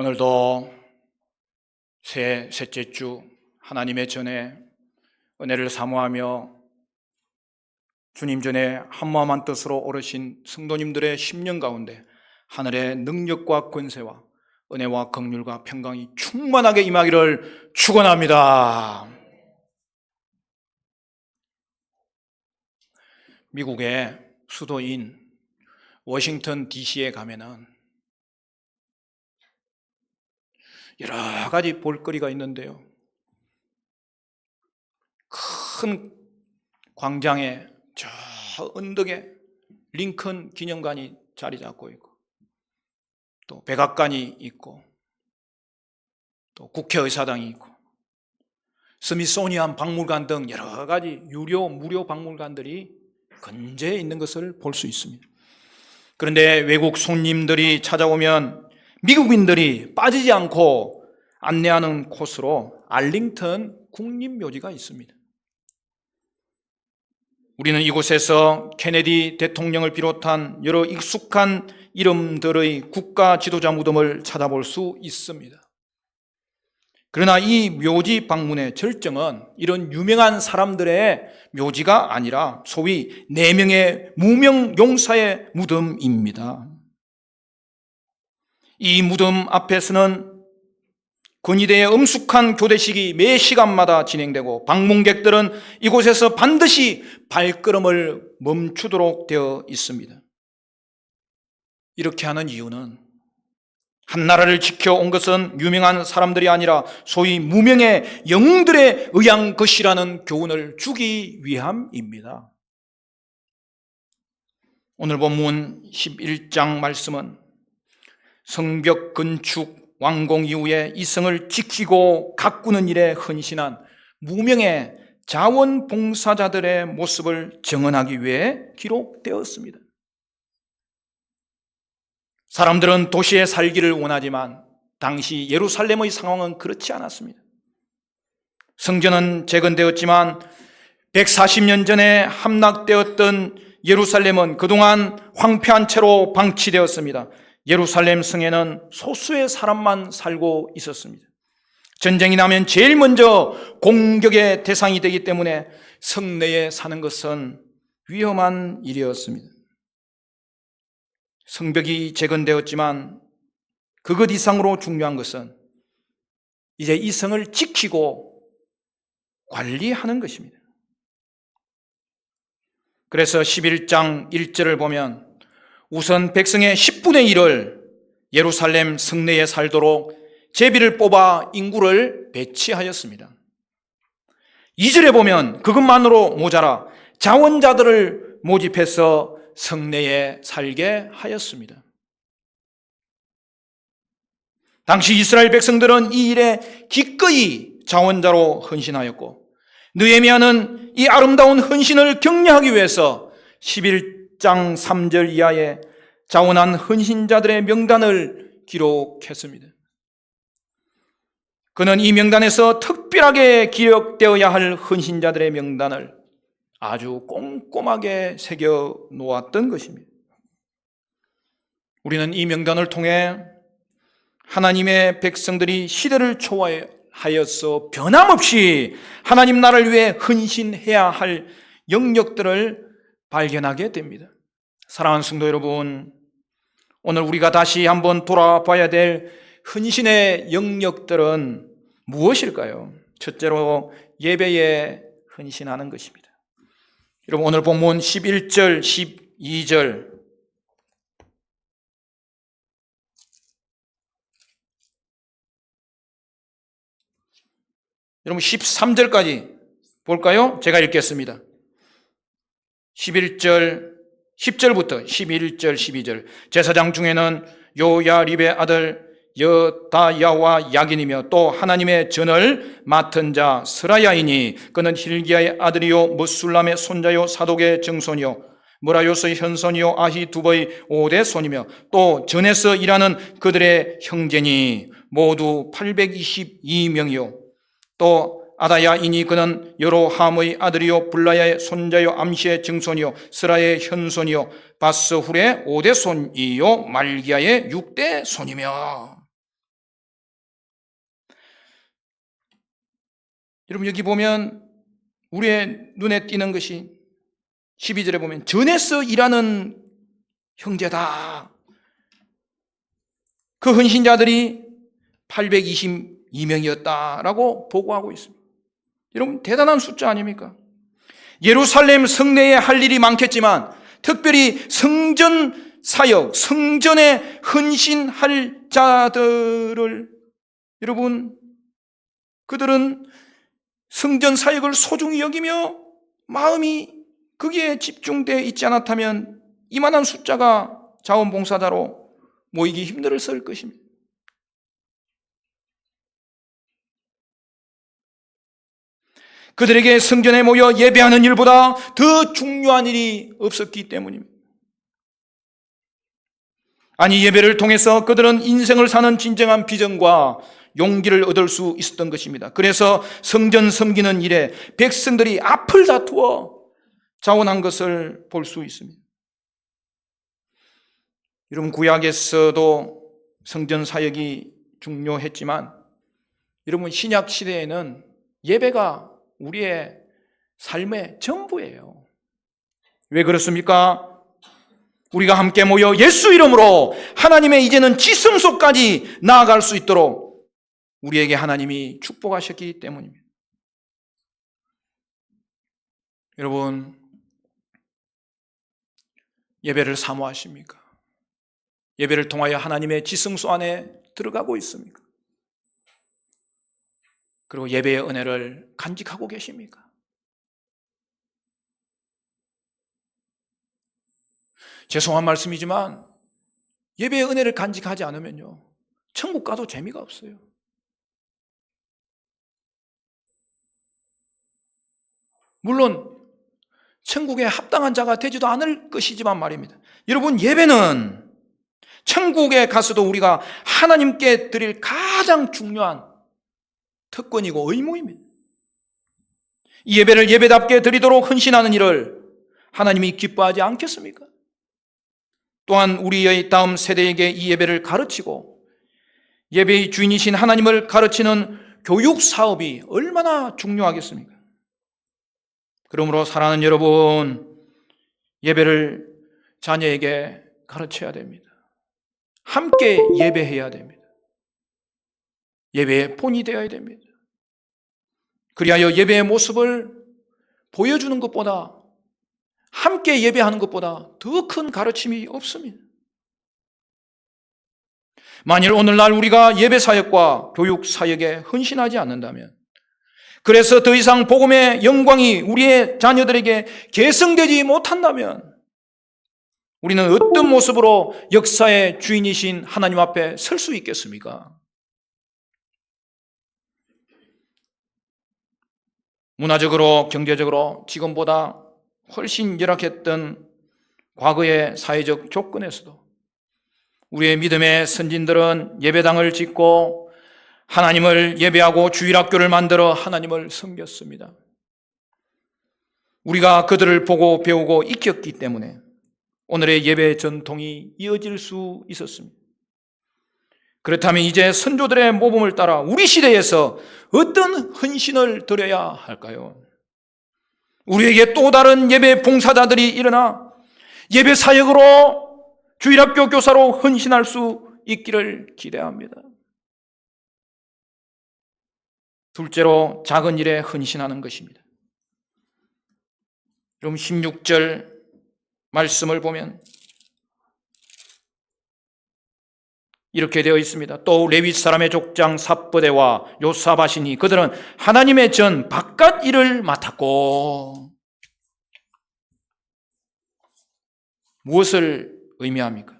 오늘도 셋째 주 하나님의 전에 은혜를 사모하며 주님 전에 한마음 한뜻으로 오르신 성도님들의 심령 가운데 하늘의 능력과 권세와 은혜와 긍휼과 평강이 충만하게 임하기를 축원합니다. 미국의 수도인 워싱턴 DC에 가면은 여러 가지 볼거리가 있는데요. 큰 광장에 저 언덕에 링컨 기념관이 자리 잡고 있고, 또 백악관이 있고, 또 국회의사당이 있고, 스미소니안 박물관 등 여러 가지 유료, 무료 박물관들이 근처에 있는 것을 볼 수 있습니다. 그런데 외국 손님들이 찾아오면 미국인들이 빠지지 않고 안내하는 코스로 알링턴 국립묘지가 있습니다. 우리는 이곳에서 케네디 대통령을 비롯한 여러 익숙한 이름들의 국가 지도자 무덤을 찾아볼 수 있습니다. 그러나 이 묘지 방문의 절정은 이런 유명한 사람들의 묘지가 아니라 소위 4명의 무명 용사의 무덤입니다. 이 무덤 앞에서는 근위대의 엄숙한 교대식이 매 시간마다 진행되고, 방문객들은 이곳에서 반드시 발걸음을 멈추도록 되어 있습니다. 이렇게 하는 이유는 한 나라를 지켜온 것은 유명한 사람들이 아니라 소위 무명의 영웅들에 의한 것이라는 교훈을 주기 위함입니다. 오늘 본문 11장 말씀은 성벽 건축 완공 이후에 이 성을 지키고 가꾸는 일에 헌신한 무명의 자원봉사자들의 모습을 정언하기 위해 기록되었습니다. 사람들은 도시에 살기를 원하지만 당시 예루살렘의 상황은 그렇지 않았습니다. 성전은 재건되었지만 140년 전에 함락되었던 예루살렘은 그동안 황폐한 채로 방치되었습니다. 예루살렘 성에는 소수의 사람만 살고 있었습니다. 전쟁이 나면 제일 먼저 공격의 대상이 되기 때문에 성내에 사는 것은 위험한 일이었습니다. 성벽이 재건되었지만 그것 이상으로 중요한 것은 이제 이 성을 지키고 관리하는 것입니다. 그래서 11장 1절을 보면 우선 백성의 10분의 1을 예루살렘 성내에 살도록 제비를 뽑아 인구를 배치하였습니다. 2절에 보면 그것만으로 모자라 자원자들을 모집해서 성내에 살게 하였습니다. 당시 이스라엘 백성들은 이 일에 기꺼이 자원자로 헌신하였고, 느헤미야는 이 아름다운 헌신을 격려하기 위해서 11장 3절 이하에 자원한 헌신자들의 명단을 기록했습니다. 그는 이 명단에서 특별하게 기억되어야 할 헌신자들의 명단을 아주 꼼꼼하게 새겨 놓았던 것입니다. 우리는 이 명단을 통해 하나님의 백성들이 시대를 초월하여서 변함없이 하나님 나라를 위해 헌신해야 할 영역들을 발견하게 됩니다. 사랑하는 성도 여러분, 오늘 우리가 다시 한번 돌아봐야 될 헌신의 영역들은 무엇일까요? 첫째로 예배에 헌신하는 것입니다. 여러분, 오늘 본문 11절, 12절 여러분 13절까지 볼까요? 제가 읽겠습니다. 11절, 10절부터 11절, 12절. 제사장 중에는 요야립의 아들 여다야와 야긴이며 또 하나님의 전을 맡은 자 스라야이니 그는 힐기야의 아들이요 머술람의 손자요 사독의 증손이요 무라요스의 현손이요 아히두버의 5대 손이며 또 전에서 일하는 그들의 형제니 모두 822명이요 또 아다야이니 그는 여로함의 아들이요 블라야의 손자요 암시의 증손이요 스라의 현손이요 바스훌의 5대 손이요 말기야의 6대 손이며. 여러분 여기 보면 우리의 눈에 띄는 것이 12절에 보면 전에서 일하는 형제다. 그 헌신자들이 822명이었다라고 보고하고 있습니다. 여러분 대단한 숫자 아닙니까? 예루살렘 성내에 할 일이 많겠지만 특별히 성전 사역, 성전에 헌신할 자들을 여러분 그들은 성전 사역을 소중히 여기며 마음이 거기에 집중되어 있지 않았다면 이만한 숫자가 자원봉사자로 모이기 힘들었을 것입니다. 그들에게 성전에 모여 예배하는 일보다 더 중요한 일이 없었기 때문입니다. 아니 예배를 통해서 그들은 인생을 사는 진정한 비전과 용기를 얻을 수 있었던 것입니다. 그래서 성전 섬기는 일에 백성들이 앞을 다투어 자원한 것을 볼 수 있습니다. 여러분 구약에서도 성전 사역이 중요했지만 여러분 신약 시대에는 예배가 우리의 삶의 전부예요. 왜 그렇습니까? 우리가 함께 모여 예수 이름으로 하나님의 이제는 지성소까지 나아갈 수 있도록 우리에게 하나님이 축복하셨기 때문입니다. 여러분 예배를 사모하십니까? 예배를 통하여 하나님의 지성소 안에 들어가고 있습니까? 그리고 예배의 은혜를 간직하고 계십니까? 죄송한 말씀이지만 예배의 은혜를 간직하지 않으면요 천국 가도 재미가 없어요. 물론 천국에 합당한 자가 되지도 않을 것이지만 말입니다. 여러분 예배는 천국에 가서도 우리가 하나님께 드릴 가장 중요한 특권이고 의무입니다. 이 예배를 예배답게 드리도록 헌신하는 일을 하나님이 기뻐하지 않겠습니까? 또한 우리의 다음 세대에게 이 예배를 가르치고 예배의 주인이신 하나님을 가르치는 교육 사업이 얼마나 중요하겠습니까? 그러므로 사랑하는 여러분, 예배를 자녀에게 가르쳐야 됩니다. 함께 예배해야 됩니다. 예배의 본이 되어야 됩니다. 그리하여 예배의 모습을 보여주는 것보다 함께 예배하는 것보다 더 큰 가르침이 없습니다. 만일 오늘날 우리가 예배 사역과 교육 사역에 헌신하지 않는다면 그래서 더 이상 복음의 영광이 우리의 자녀들에게 계승되지 못한다면 우리는 어떤 모습으로 역사의 주인이신 하나님 앞에 설 수 있겠습니까? 문화적으로 경제적으로 지금보다 훨씬 열악했던 과거의 사회적 조건에서도 우리의 믿음의 선진들은 예배당을 짓고 하나님을 예배하고 주일학교를 만들어 하나님을 섬겼습니다. 우리가 그들을 보고 배우고 익혔기 때문에 오늘의 예배 전통이 이어질 수 있었습니다. 그렇다면 이제 선조들의 모범을 따라 우리 시대에서 어떤 헌신을 드려야 할까요? 우리에게 또 다른 예배 봉사자들이 일어나 예배 사역으로 주일학교 교사로 헌신할 수 있기를 기대합니다. 둘째로 작은 일에 헌신하는 것입니다. 그럼 16절 말씀을 보면 이렇게 되어 있습니다. 또 레위 사람의 족장 삽브대와 요사밭이니 그들은 하나님의 전 바깥 일을 맡았고. 무엇을 의미합니까?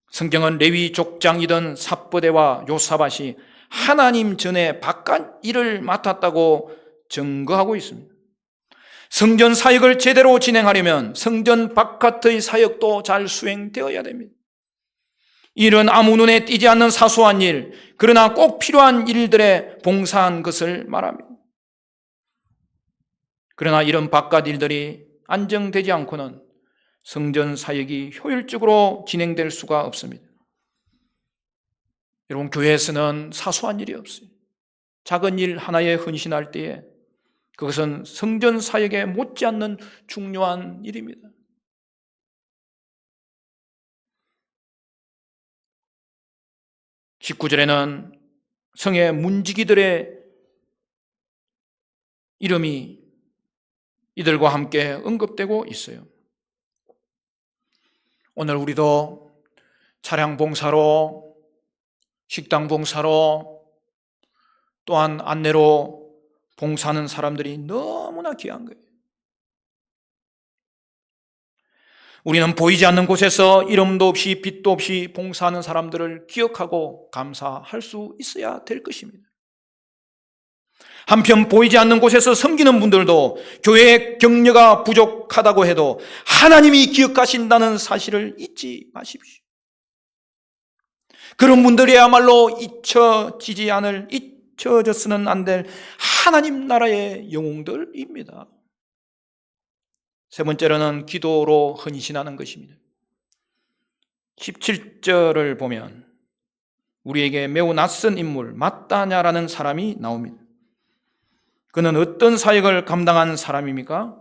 성경은 레위 족장이던 삽브대와 요사밭이 하나님 전에 바깥 일을 맡았다고 증거하고 있습니다. 성전 사역을 제대로 진행하려면 성전 바깥의 사역도 잘 수행되어야 됩니다. 일은 아무 눈에 띄지 않는 사소한 일, 그러나 꼭 필요한 일들에 봉사한 것을 말합니다. 그러나 이런 바깥 일들이 안정되지 않고는 성전 사역이 효율적으로 진행될 수가 없습니다. 여러분 교회에서는 사소한 일이 없어요. 작은 일 하나에 헌신할 때에 그것은 성전 사역에 못지않는 중요한 일입니다. (19절에는) 성의 문지기들의 이름이 이들과 함께 언급되고 있어요. 오늘 우리도 차량 봉사로, 식당 봉사로, 또한 안내로 봉사하는 사람들이 너무나 귀한 거예요. 우리는 보이지 않는 곳에서 이름도 없이 빛도 없이 봉사하는 사람들을 기억하고 감사할 수 있어야 될 것입니다. 한편 보이지 않는 곳에서 섬기는 분들도 교회의 격려가 부족하다고 해도 하나님이 기억하신다는 사실을 잊지 마십시오. 그런 분들이야말로 잊혀져서는 안 될 하나님 나라의 영웅들입니다. 세 번째로는 기도로 헌신하는 것입니다. 17절을 보면 우리에게 매우 낯선 인물 마따냐라는 사람이 나옵니다. 그는 어떤 사역을 감당한 사람입니까?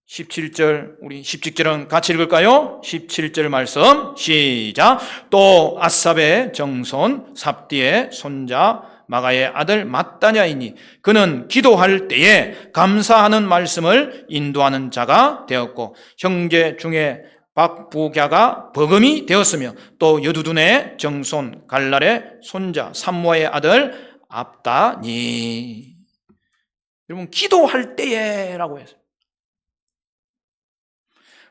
17절, 우리 17절은 같이 읽을까요? 17절 말씀 시작. 또 아삽의 정손 삽디의 손자 마가의 아들 마따냐이니 그는 기도할 때에 감사하는 말씀을 인도하는 자가 되었고 형제 중에 박부갸가 버금이 되었으며 또 여두둔의 정손 갈랄의 손자 삼모의 아들 압다니. 여러분, 기도할 때에라고 했어요.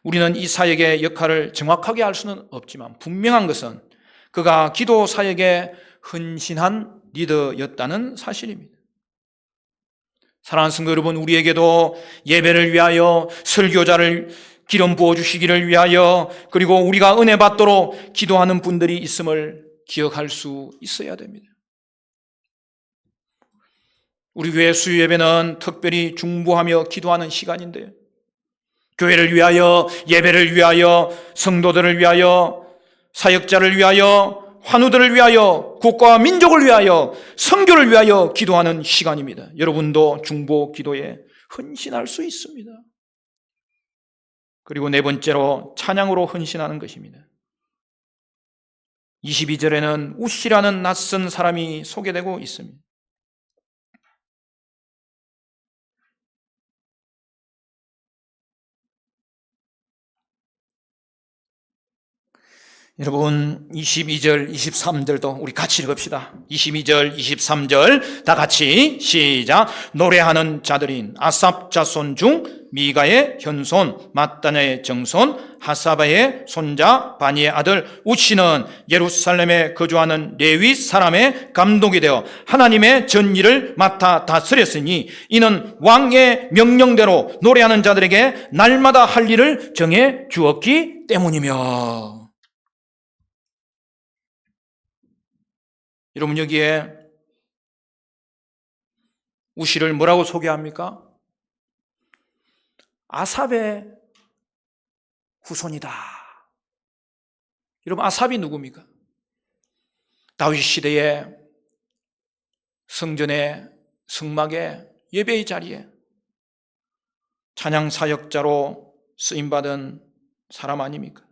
우리는 이 사역의 역할을 정확하게 알 수는 없지만 분명한 것은 그가 기도 사역에 헌신한 리더였다는 사실입니다. 사랑하는 성도 여러분, 우리에게도 예배를 위하여 설교자를 기름 부어주시기를 위하여 그리고 우리가 은혜 받도록 기도하는 분들이 있음을 기억할 수 있어야 됩니다. 우리 교회 수요 예배는 특별히 중보하며 기도하는 시간인데요. 교회를 위하여, 예배를 위하여, 성도들을 위하여, 사역자를 위하여, 환우들을 위하여, 국가와 민족을 위하여, 선교를 위하여 기도하는 시간입니다. 여러분도 중보 기도에 헌신할 수 있습니다. 그리고 네 번째로 찬양으로 헌신하는 것입니다. 22절에는 우시라는 낯선 사람이 소개되고 있습니다. 여러분 22절, 23절도 우리 같이 읽읍시다. 22절, 23절 다 같이 시작. 노래하는 자들인 아삽 자손 중 미가의 현손 마따냐의 정손 하사바의 손자 바니의 아들 우시는 예루살렘에 거주하는 레위 사람의 감독이 되어 하나님의 전일을 맡아 다스렸으니 이는 왕의 명령대로 노래하는 자들에게 날마다 할 일을 정해 주었기 때문이며. 여러분, 여기에 우시를 뭐라고 소개합니까? 아삽의 후손이다. 여러분, 아삽이 누굽니까? 다윗 시대에 성전의 성막의 예배의 자리에 찬양 사역자로 쓰임받은 사람 아닙니까?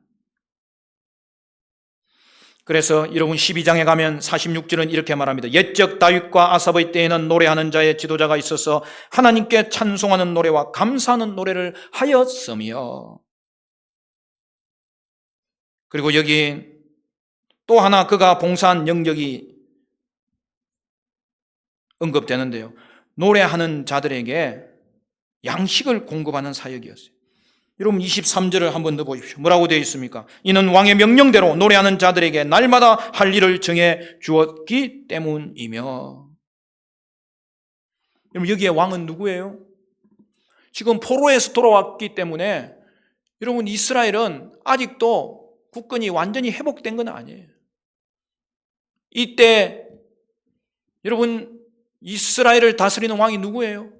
그래서 여러분 12장에 가면 46절은 이렇게 말합니다. 옛적 다윗과 아삽의 때에는 노래하는 자의 지도자가 있어서 하나님께 찬송하는 노래와 감사하는 노래를 하였으며. 그리고 여기 또 하나 그가 봉사한 영역이 언급되는데요. 노래하는 자들에게 양식을 공급하는 사역이었어요. 여러분 23절을 한번 넣어보십시오. 뭐라고 되어 있습니까? 이는 왕의 명령대로 노래하는 자들에게 날마다 할 일을 정해 주었기 때문이며. 여러분 여기에 왕은 누구예요? 지금 포로에서 돌아왔기 때문에 여러분 이스라엘은 아직도 국권이 완전히 회복된 건 아니에요. 이때 여러분 이스라엘을 다스리는 왕이 누구예요?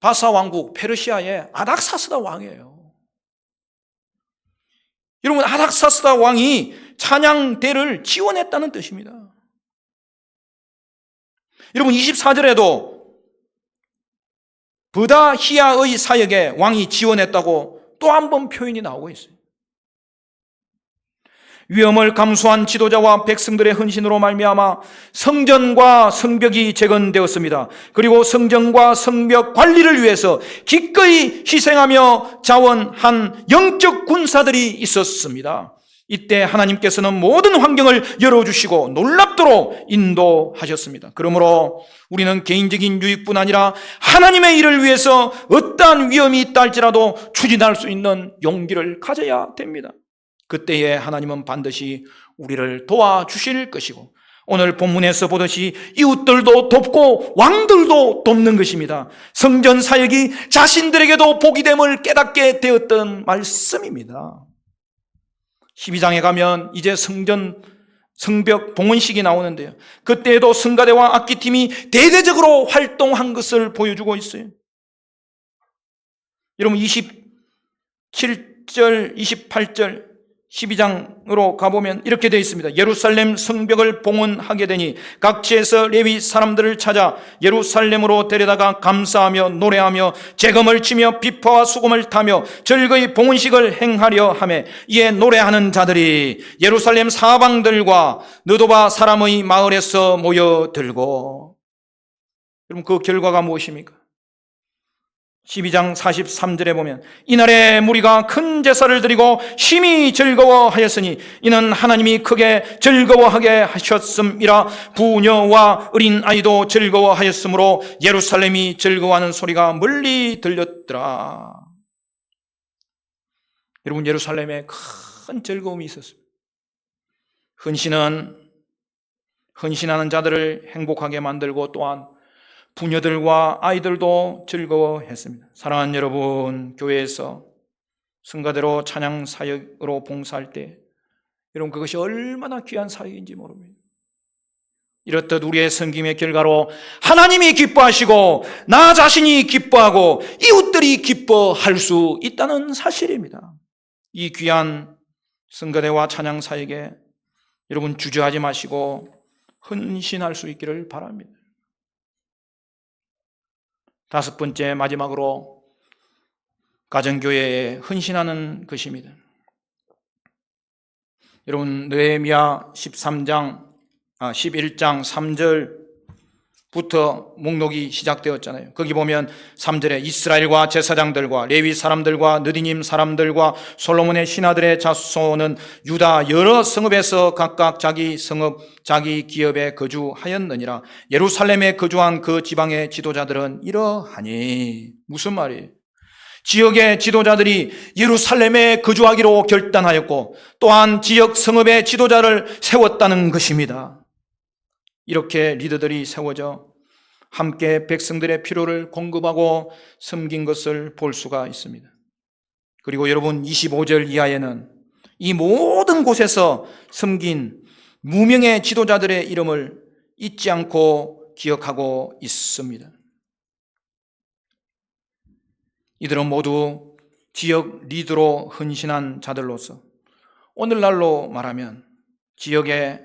바사 왕국 페르시아의 아닥사스다 왕이에요. 여러분 아닥사스다 왕이 찬양대를 지원했다는 뜻입니다. 여러분 24절에도 브다히아의 사역에 왕이 지원했다고 또 한 번 표현이 나오고 있어요. 위험을 감수한 지도자와 백성들의 헌신으로 말미암아 성전과 성벽이 재건되었습니다. 그리고 성전과 성벽 관리를 위해서 기꺼이 희생하며 자원한 영적 군사들이 있었습니다. 이때 하나님께서는 모든 환경을 열어주시고 놀랍도록 인도하셨습니다. 그러므로 우리는 개인적인 유익뿐 아니라 하나님의 일을 위해서 어떠한 위험이 있다 할지라도 추진할 수 있는 용기를 가져야 됩니다. 그때에 하나님은 반드시 우리를 도와주실 것이고, 오늘 본문에서 보듯이 이웃들도 돕고 왕들도 돕는 것입니다. 성전 사역이 자신들에게도 복이 됨을 깨닫게 되었던 말씀입니다. 12장에 가면 이제 성벽 봉헌식이 나오는데요, 그때에도 성가대와 악기팀이 대대적으로 활동한 것을 보여주고 있어요. 여러분 27절, 28절 12장으로 가보면 이렇게 되어 있습니다. 예루살렘 성벽을 봉헌하게 되니 각지에서 레위 사람들을 찾아 예루살렘으로 데려다가 감사하며 노래하며 재금을 치며 비파와 수금을 타며 즐거이 봉헌식을 행하려 하매, 이에 노래하는 자들이 예루살렘 사방들과 느도바 사람의 마을에서 모여들고. 여러분 그 결과가 무엇입니까? 12장 43절에 보면 이날에 무리가 큰 제사를 드리고 심히 즐거워하였으니 이는 하나님이 크게 즐거워하게 하셨음이라. 부녀와 어린 아이도 즐거워하였으므로 예루살렘이 즐거워하는 소리가 멀리 들렸더라. 여러분 예루살렘에 큰 즐거움이 있었습니다. 헌신하는 자들을 행복하게 만들고 또한 부녀들과 아이들도 즐거워했습니다. 사랑하는 여러분, 교회에서 성가대로 찬양 사역으로 봉사할 때 여러분 그것이 얼마나 귀한 사역인지 모릅니다. 이렇듯 우리의 섬김의 결과로 하나님이 기뻐하시고 나 자신이 기뻐하고 이웃들이 기뻐할 수 있다는 사실입니다. 이 귀한 성가대와 찬양 사역에 여러분 주저하지 마시고 헌신할 수 있기를 바랍니다. 다섯 번째, 마지막으로 가정교회에 헌신하는 것입니다. 여러분 느헤미야 11장 3절부터 목록이 시작되었잖아요. 거기 보면 3절에 이스라엘과 제사장들과 레위 사람들과 느디님 사람들과 솔로몬의 신하들의 자손은 유다 여러 성읍에서 각각 자기 성읍 자기 기업에 거주하였느니라. 예루살렘에 거주한 그 지방의 지도자들은 이러하니. 무슨 말이에요? 지역의 지도자들이 예루살렘에 거주하기로 결단하였고 또한 지역 성읍의 지도자를 세웠다는 것입니다. 이렇게 리더들이 세워져 함께 백성들의 필요를 공급하고 섬긴 것을 볼 수가 있습니다. 그리고 여러분 25절 이하에는 이 모든 곳에서 섬긴 무명의 지도자들의 이름을 잊지 않고 기억하고 있습니다. 이들은 모두 지역 리더로 헌신한 자들로서 오늘날로 말하면 지역의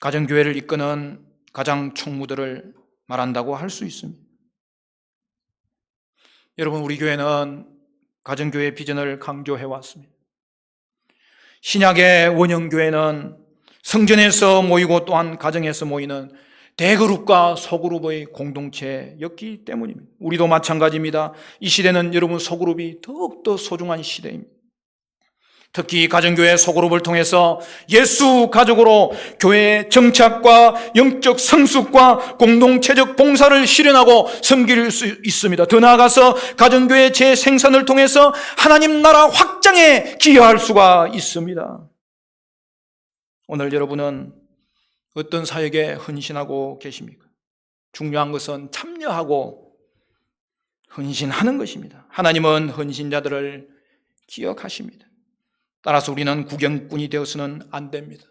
가정교회를 이끄는 가장 총무들을 말한다고 할 수 있습니다. 여러분 우리 교회는 가정교회 비전을 강조해 왔습니다. 신약의 원형교회는 성전에서 모이고 또한 가정에서 모이는 대그룹과 소그룹의 공동체였기 때문입니다. 우리도 마찬가지입니다. 이 시대는 여러분 소그룹이 더욱더 소중한 시대입니다. 특히 가정교회 소그룹을 통해서 예수 가족으로 교회의 정착과 영적 성숙과 공동체적 봉사를 실현하고 섬길 수 있습니다. 더 나아가서 가정교회 재생산을 통해서 하나님 나라 확장에 기여할 수가 있습니다. 오늘 여러분은 어떤 사역에 헌신하고 계십니까? 중요한 것은 참여하고 헌신하는 것입니다. 하나님은 헌신자들을 기억하십니다. 따라서 우리는 구경꾼이 되어서는 안 됩니다.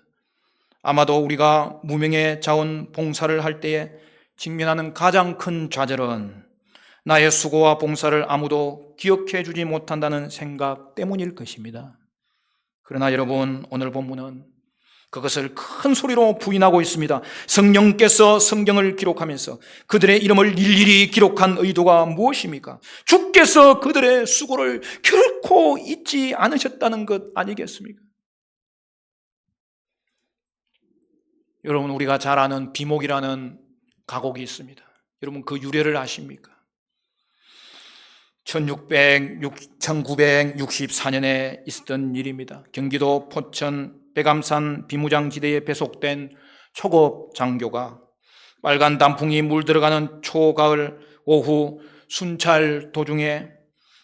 아마도 우리가 무명의 자원 봉사를 할 때에 직면하는 가장 큰 좌절은 나의 수고와 봉사를 아무도 기억해 주지 못한다는 생각 때문일 것입니다. 그러나 여러분 오늘 본문은 그것을 큰 소리로 부인하고 있습니다. 성령께서 성경을 기록하면서 그들의 이름을 일일이 기록한 의도가 무엇입니까? 주께서 그들의 수고를 결코 잊지 않으셨다는 것 아니겠습니까? 여러분, 우리가 잘 아는 비목이라는 가곡이 있습니다. 여러분, 그 유래를 아십니까? 1964년에 있었던 일입니다. 경기도 포천 백암산 비무장지대에 배속된 초급 장교가 빨간 단풍이 물들어가는 초가을 오후 순찰 도중에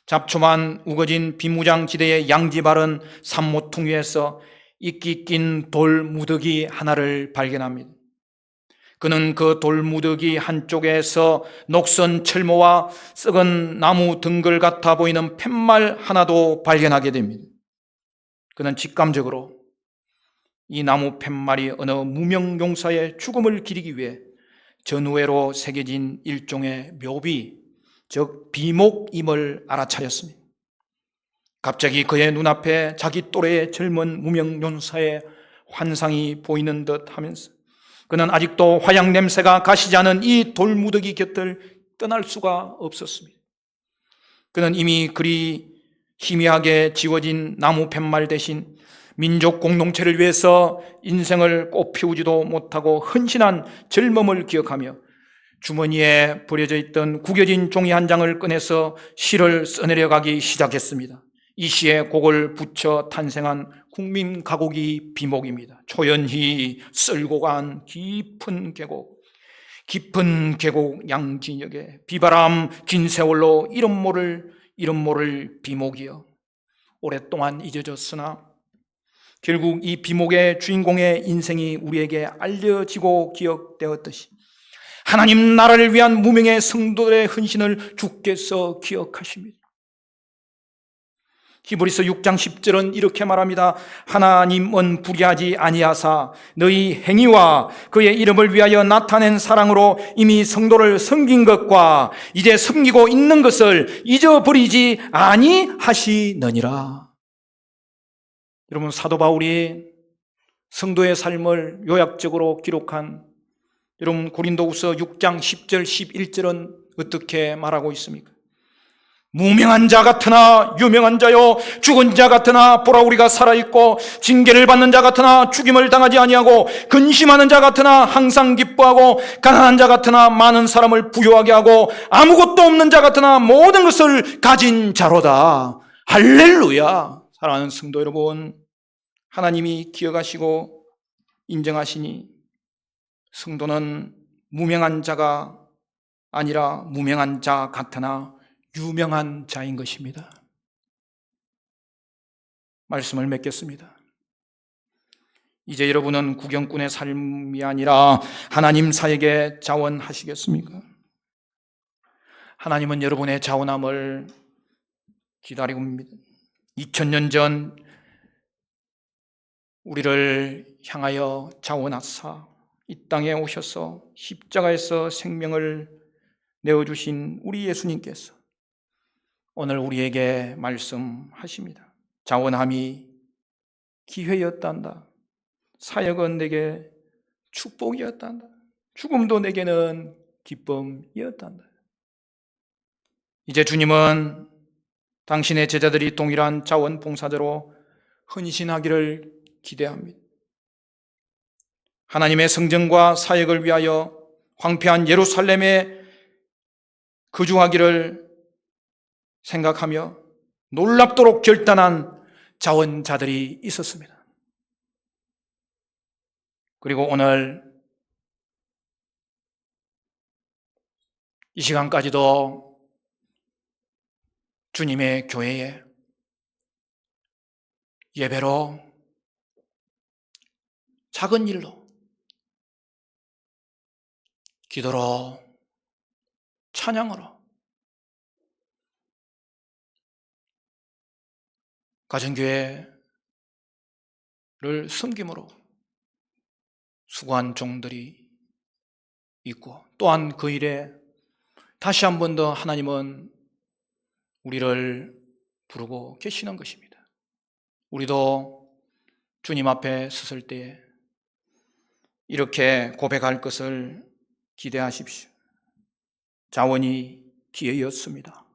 잡초만 우거진 비무장지대의 양지 바른 산모퉁 위에서 이끼 낀 돌 무더기 하나를 발견합니다. 그는 그 돌무더기 한쪽에서 녹슨 철모와 썩은 나무 등글 같아 보이는 팻말 하나도 발견하게 됩니다. 그는 직감적으로 이 나무 팻말이 어느 무명용사의 죽음을 기리기 위해 전우회로 새겨진 일종의 묘비, 즉 비목임을 알아차렸습니다. 갑자기 그의 눈앞에 자기 또래의 젊은 무명용사의 환상이 보이는 듯 하면서 그는 아직도 화약 냄새가 가시지 않은 이 돌무더기 곁을 떠날 수가 없었습니다. 그는 이미 그리 희미하게 지워진 나무 팻말 대신 민족 공동체를 위해서 인생을 꽃피우지도 못하고 헌신한 젊음을 기억하며 주머니에 버려져 있던 구겨진 종이 한 장을 꺼내서 시를 써내려가기 시작했습니다. 이 시에 곡을 붙여 탄생한 국민 가곡이 비목입니다. 초연히 쓸고 간 깊은 계곡 양진역에 비바람 긴 세월로 이름 모를 비목이여 오랫동안 잊어졌으나 결국 이 비목의 주인공의 인생이 우리에게 알려지고 기억되었듯이 하나님 나라를 위한 무명의 성도들의 헌신을 주께서 기억하십니다. 히브리서 6장 10절은 이렇게 말합니다. 하나님은 불의하지 아니하사 너희 행위와 그의 이름을 위하여 나타낸 사랑으로 이미 성도를 섬긴 것과 이제 섬기고 있는 것을 잊어버리지 아니하시느니라. 여러분, 사도 바울이 성도의 삶을 요약적으로 기록한 여러분 고린도후서 6장 10절 11절은 어떻게 말하고 있습니까? 무명한 자 같으나 유명한 자요, 죽은 자 같으나 보라 우리가 살아있고, 징계를 받는 자 같으나 죽임을 당하지 아니하고, 근심하는 자 같으나 항상 기뻐하고, 가난한 자 같으나 많은 사람을 부유하게 하고, 아무것도 없는 자 같으나 모든 것을 가진 자로다. 할렐루야. 사랑하는 성도 여러분, 하나님이 기억하시고 인정하시니 성도는 무명한 자가 아니라 무명한 자 같으나 유명한 자인 것입니다. 말씀을 맺겠습니다. 이제 여러분은 구경꾼의 삶이 아니라 하나님 사에게 자원하시겠습니까? 하나님은 여러분의 자원함을 기다리고 있습니다. 2000년 전 우리를 향하여 자원하사 이 땅에 오셔서 십자가에서 생명을 내어주신 우리 예수님께서 오늘 우리에게 말씀하십니다. 자원함이 기회였단다. 사역은 내게 축복이었단다. 죽음도 내게는 기쁨이었단다. 이제 주님은 당신의 제자들이 동일한 자원봉사자로 헌신하기를 기대합니다. 하나님의 성전과 사역을 위하여 황폐한 예루살렘에 거주하기를 생각하며 놀랍도록 결단한 자원자들이 있었습니다. 그리고 오늘 이 시간까지도 주님의 교회에 예배로, 작은 일로, 기도로, 찬양으로, 가정교회를 섬김으로 수고한 종들이 있고, 또한 그 일에 다시 한 번 더 하나님은 우리를 부르고 계시는 것입니다. 우리도 주님 앞에 섰을 때에 이렇게 고백할 것을 기대하십시오. 자원이 기회였습니다.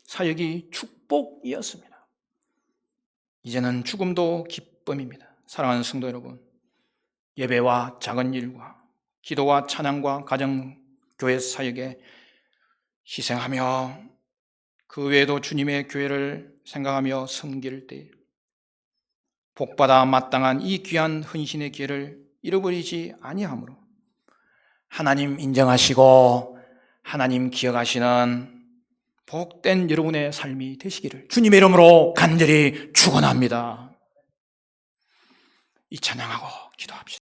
사역이 축복이었습니다. 이제는 죽음도 기쁨입니다. 사랑하는 성도 여러분, 예배와 작은 일과 기도와 찬양과 가정, 교회 사역에 희생하며 그 외에도 주님의 교회를 생각하며 섬길 때 복받아 마땅한 이 귀한 헌신의 기회를 잃어버리지 아니하므로 하나님 인정하시고 하나님 기억하시는 복된 여러분의 삶이 되시기를 주님의 이름으로 간절히 축원합니다. 이 찬양하고 기도합시다.